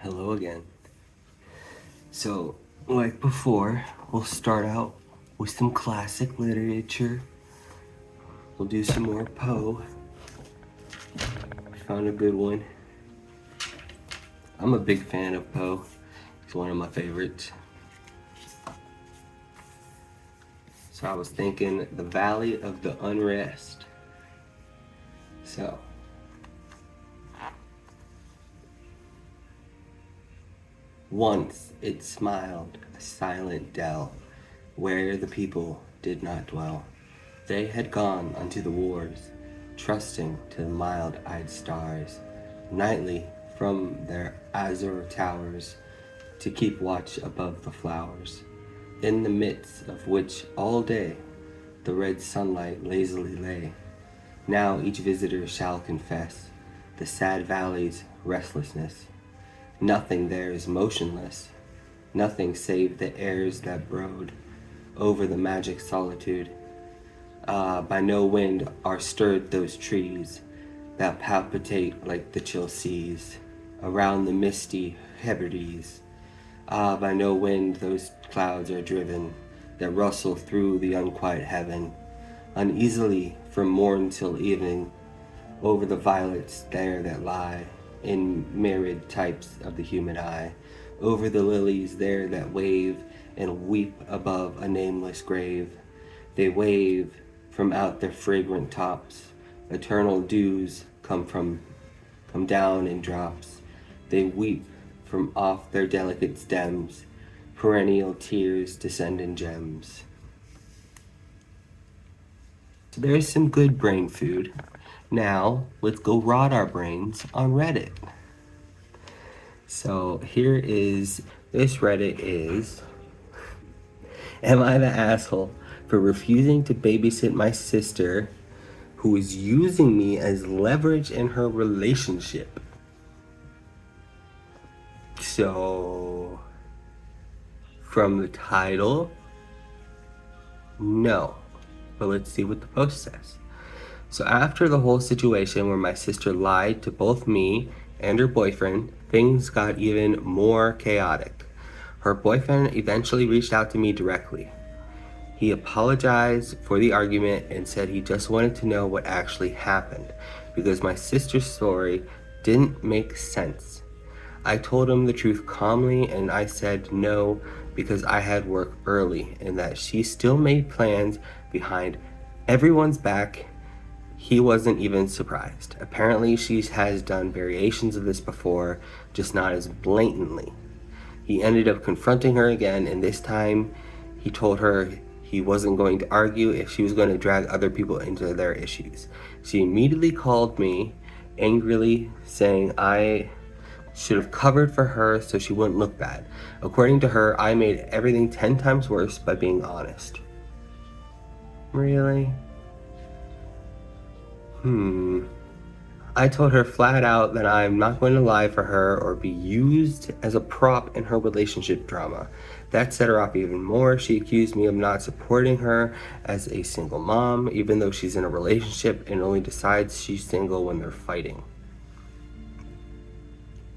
Hello again. So, like before, we'll start out with some classic literature. We'll do some more Poe. Found a good one. I'm a big fan of Poe. He's one of my favorites. So I was thinking The Valley of the Unrest. So, once it smiled, a silent dell, where the people did not dwell. They had gone unto the wars, trusting to the mild-eyed stars, nightly from their azure towers, to keep watch above the flowers, in the midst of which all day the red sunlight lazily lay. Now each visitor shall confess the sad valley's restlessness. Nothing there is motionless, nothing save the airs that brood over the magic solitude. By no wind are stirred those trees that palpitate like the chill seas around the misty Hebrides. By no wind those clouds are driven that rustle through the unquiet heaven, uneasily from morn till evening, over the violets there that lie in myriad types of the human eye, over the lilies there that wave and weep above a nameless grave. They wave from out their fragrant tops, eternal dews come down in drops. They weep from off their delicate stems, perennial tears descend in gems. So there's some good brain food. Now, let's go rot our brains on Reddit. So here is, this Reddit is, am I the asshole for refusing to babysit my sister who is using me as leverage in her relationship? So, from the title, no. But let's see what the post says. So after the whole situation where my sister lied to both me and her boyfriend, things got even more chaotic. Her boyfriend eventually reached out to me directly. He apologized for the argument and said he just wanted to know what actually happened because my sister's story didn't make sense. I told him the truth calmly and I said no because I had work early and that she still made plans behind everyone's back. He wasn't even surprised. Apparently she has done variations of this before, just not as blatantly. He ended up confronting her again, and this time he told her he wasn't going to argue if she was going to drag other people into their issues. She immediately called me, angrily saying I should have covered for her so she wouldn't look bad. According to her, I made everything 10 times worse by being honest. Really? I told her flat out that I'm not going to lie for her or be used as a prop in her relationship drama. That set her off even more. She accused me of not supporting her as a single mom, even though she's in a relationship and only decides she's single when they're fighting.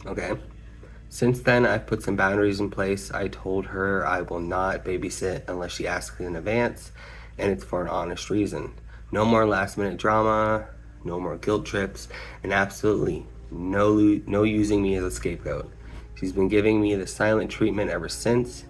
Okay. Since then, I've put some boundaries in place. I told her I will not babysit unless she asks in advance, and it's for an honest reason. No more last minute drama, no more guilt trips, and absolutely no using me as a scapegoat. She's been giving me the silent treatment ever since,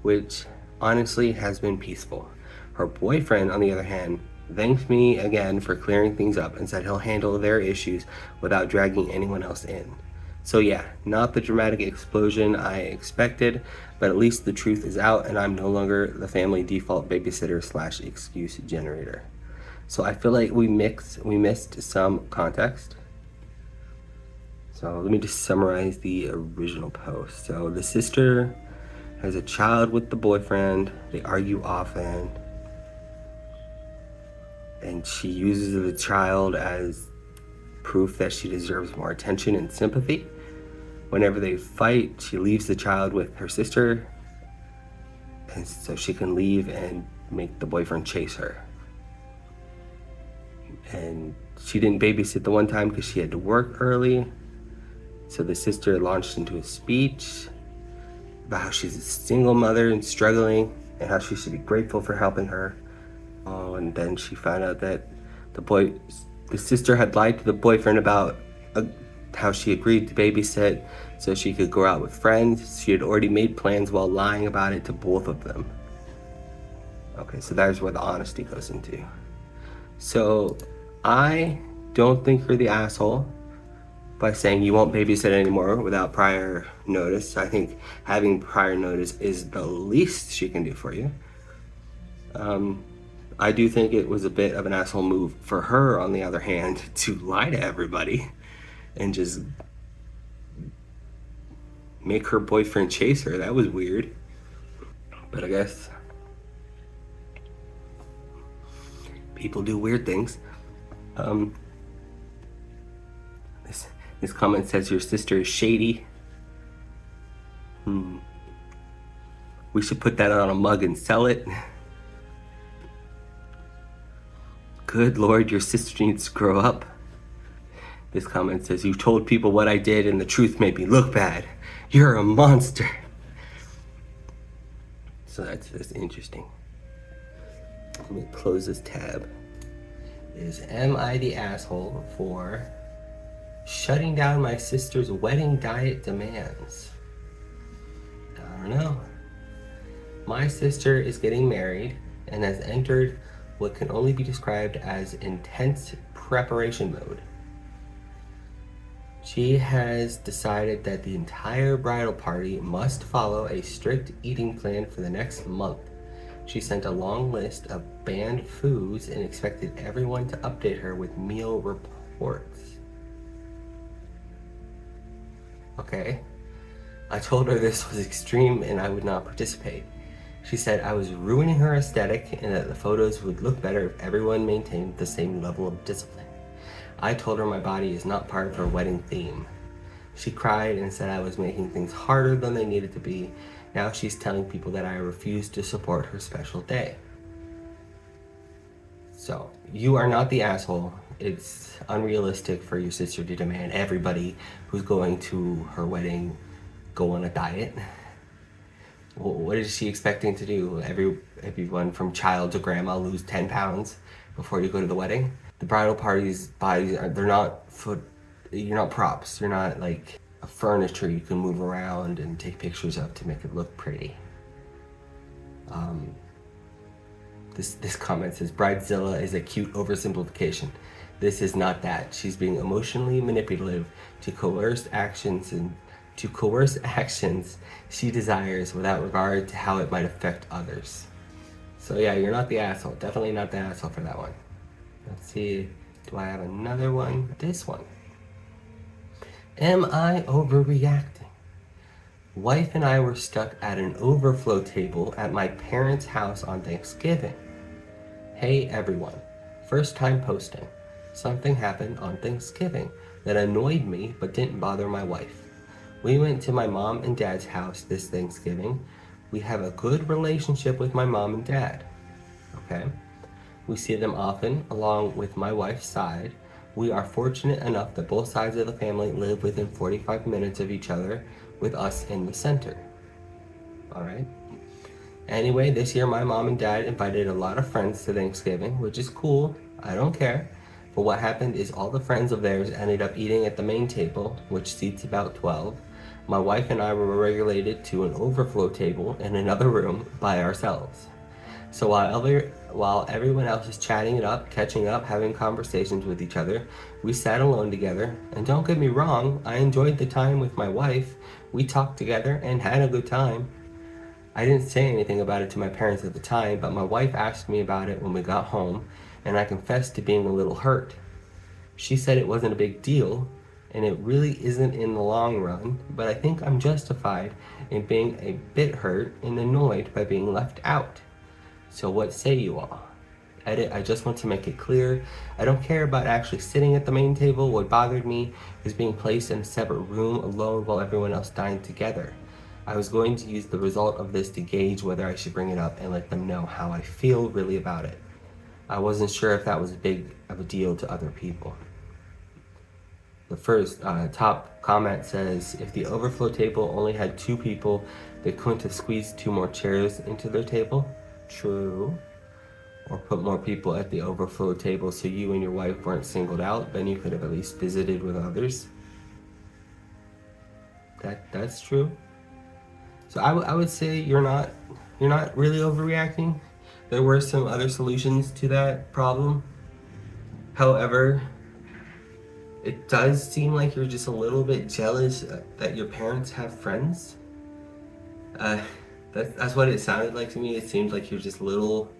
which honestly has been peaceful. Her boyfriend, on the other hand, thanked me again for clearing things up and said he'll handle their issues without dragging anyone else in. So yeah, not the dramatic explosion I expected, but at least the truth is out and I'm no longer the family default babysitter / excuse generator. So I feel like we missed some context. So let me just summarize the original post. So the sister has a child with the boyfriend. They argue often. And she uses the child as proof that she deserves more attention and sympathy. Whenever they fight, she leaves the child with her sister, and so she can leave and make the boyfriend chase her. And she didn't babysit the one time because she had to work early. So the sister launched into a speech about how she's a single mother and struggling, and how she should be grateful for helping her. Oh, and then she found out that the sister had lied to the boyfriend about how she agreed to babysit so she could go out with friends. She had already made plans while lying about it to both of them. Okay, so there's where the honesty goes into. So I don't think you're the asshole by saying you won't babysit anymore without prior notice. I think having prior notice is the least she can do for you. I do think it was a bit of an asshole move for her, on the other hand, to lie to everybody and just make her boyfriend chase her. That was weird. But I guess people do weird things. This comment says your sister is shady. We should put that on a mug and sell it. Good Lord, your sister needs to grow up. This comment says, you told people what I did and the truth made me look bad. You're a monster. So that's interesting. Let me close this tab. Am I the asshole for shutting down my sister's wedding diet demands? I don't know. My sister is getting married and has entered what can only be described as intense preparation mode. She has decided that the entire bridal party must follow a strict eating plan for the next month. She sent a long list of banned foods and expected everyone to update her with meal reports. Okay. I told her this was extreme and I would not participate. She said I was ruining her aesthetic and that the photos would look better if everyone maintained the same level of discipline. I told her my body is not part of her wedding theme. She cried and said I was making things harder than they needed to be. Now she's telling people that I refused to support her special day. So, you are not the asshole. It's unrealistic for your sister to demand everybody who's going to her wedding go on a diet. What is she expecting to do? Everyone from child to grandma lose 10 pounds before you go to the wedding? The bridal party's bodies, they're not you're not props. You're not like a furniture you can move around and take pictures of to make it look pretty. This comment says, Bridezilla is a cute oversimplification. This is not that. She's being emotionally manipulative to coerce actions she desires without regard to how it might affect others. So yeah, you're not the asshole. Definitely not the asshole for that one. Let's see, do I have another one? This one. Am I overreacting? Wife and I were stuck at an overflow table at my parents' house on Thanksgiving. Hey everyone, first time posting. Something happened on Thanksgiving that annoyed me but didn't bother my wife. We went to my mom and dad's house this Thanksgiving. We have a good relationship with my mom and dad. Okay? We see them often, along with my wife's side. We are fortunate enough that both sides of the family live within 45 minutes of each other, with us in the center. Alright? Anyway, this year my mom and dad invited a lot of friends to Thanksgiving, which is cool. I don't care. But what happened is all the friends of theirs ended up eating at the main table, which seats about 12. My wife and I were relegated to an overflow table in another room by ourselves. So while everyone else is chatting it up, catching up, having conversations with each other, we sat alone together. And don't get me wrong, I enjoyed the time with my wife. We talked together and had a good time. I didn't say anything about it to my parents at the time, but my wife asked me about it when we got home, and I confessed to being a little hurt. She said it wasn't a big deal, and it really isn't in the long run, but I think I'm justified in being a bit hurt and annoyed by being left out. So what say you all? Edit, I just want to make it clear, I don't care about actually sitting at the main table. What bothered me is being placed in a separate room alone while everyone else dined together. I was going to use the result of this to gauge whether I should bring it up and let them know how I feel really about it. I wasn't sure if that was big of a deal to other people. The first top comment says, if the overflow table only had 2 people, they couldn't have squeezed 2 more chairs into their table. True. Or put more people at the overflow table so you and your wife weren't singled out. Then you could have at least visited with others. That's true. So I would say you're not really overreacting. There were some other solutions to that problem. However, it does seem like you're just a little bit jealous that your parents have friends. That's what it sounded like to me. It seemed like you're just a little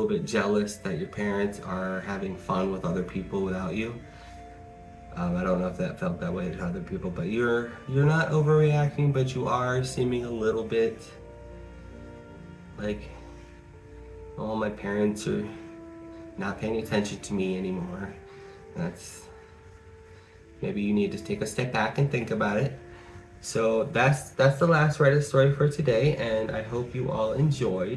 bit jealous that your parents are having fun with other people without you. I don't know if that felt that way to other people, but you're not overreacting, but you are seeming a little bit like, oh, my parents are not paying attention to me anymore. Maybe you need to take a step back and think about it. So that's the last Reddit story for today, and I hope you all enjoyed.